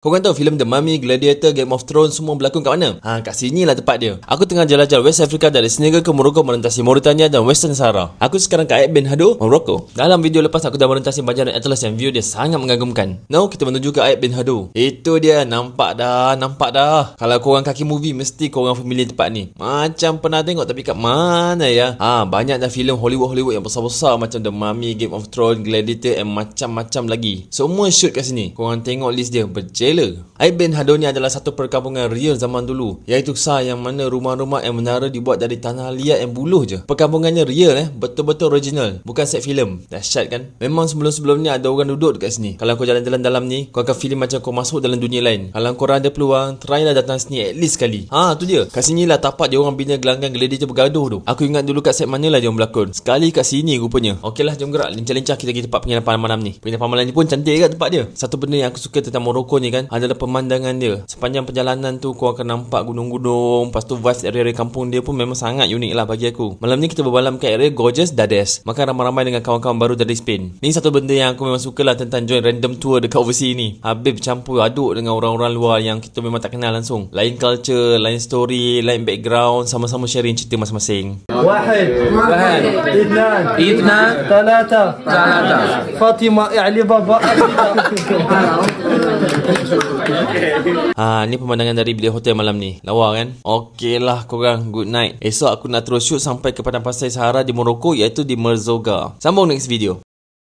Korang tahu filem The Mummy, Gladiator, Game of Thrones semua berlakon kat mana? Kat sini lah tempat dia. Aku tengah jelajah West Africa dari Senegal ke Morocco melintasi Mauritania dan Western Sahara. Aku sekarang kat Aib Ben Hado, Morocco. Dalam video lepas aku dah melintasi Banjaran Atlas yang view dia sangat mengagumkan. Now kita menuju ke Aib Ben Hado. Itu dia, nampak dah. Kalau korang kaki movie mesti korang familiar tempat ni. Macam pernah tengok tapi kat mana ya? Banyak dah filem Hollywood yang besar-besar macam The Mummy, Game of Thrones, Gladiator and macam-macam lagi. Semua shoot kat sini. Korang tengok list dia, Aib Ben Hado ni adalah satu perkampungan real zaman dulu, iaitu kisah yang mana rumah-rumah yang menara dibuat dari tanah liat yang buluh je. Perkampungannya real betul-betul original, bukan set filem. Dahsyat kan? Memang sebelum-sebelum ni ada orang duduk dekat sini. Kalau kau jalan-jalan dalam ni, kau akan feel macam kau masuk dalam dunia lain. Kalau korang ada peluang, try lah datang sini at least sekali. Tu dia. Kat sini lah tapak dia orang bina gelanggang Gladiator bergaduh tu. Aku ingat dulu kat set mana lah dia orang berlakon. Sekali kat sini rupanya. Okey lah, jom gerak lincah-lincah kita pergi tempat penginapan malam ni. Penginapan malam ni pun cantik kat tempat dia. Satu benda yang aku suka tentang Morocco ni kan adalah pemandangan dia. Sepanjang perjalanan tu kau akan nampak gunung-gunung. Lepas tu vibes area kampung dia pun memang sangat unik lah bagi aku. Malam ni kita berbalam ke area Gorgeous Dades. Makan ramai-ramai dengan kawan-kawan baru dari Spain. Ni satu benda yang aku memang suka lah tentang join random tour dekat overseas ni. Habis bercampur aduk dengan orang-orang luar yang kita memang tak kenal langsung. Lain culture, lain story, lain background. Sama-sama sharing cerita masing-masing. واحد اثنان ثلاثة فاطمة علي بابا. Ni pemandangan dari bilik hotel malam ni. Lawa kan? Okey lah korang, good night. Esok aku nak terus shoot sampai ke padang pasir Sahara di Morocco, iaitu di Merzouga. Sambung next video.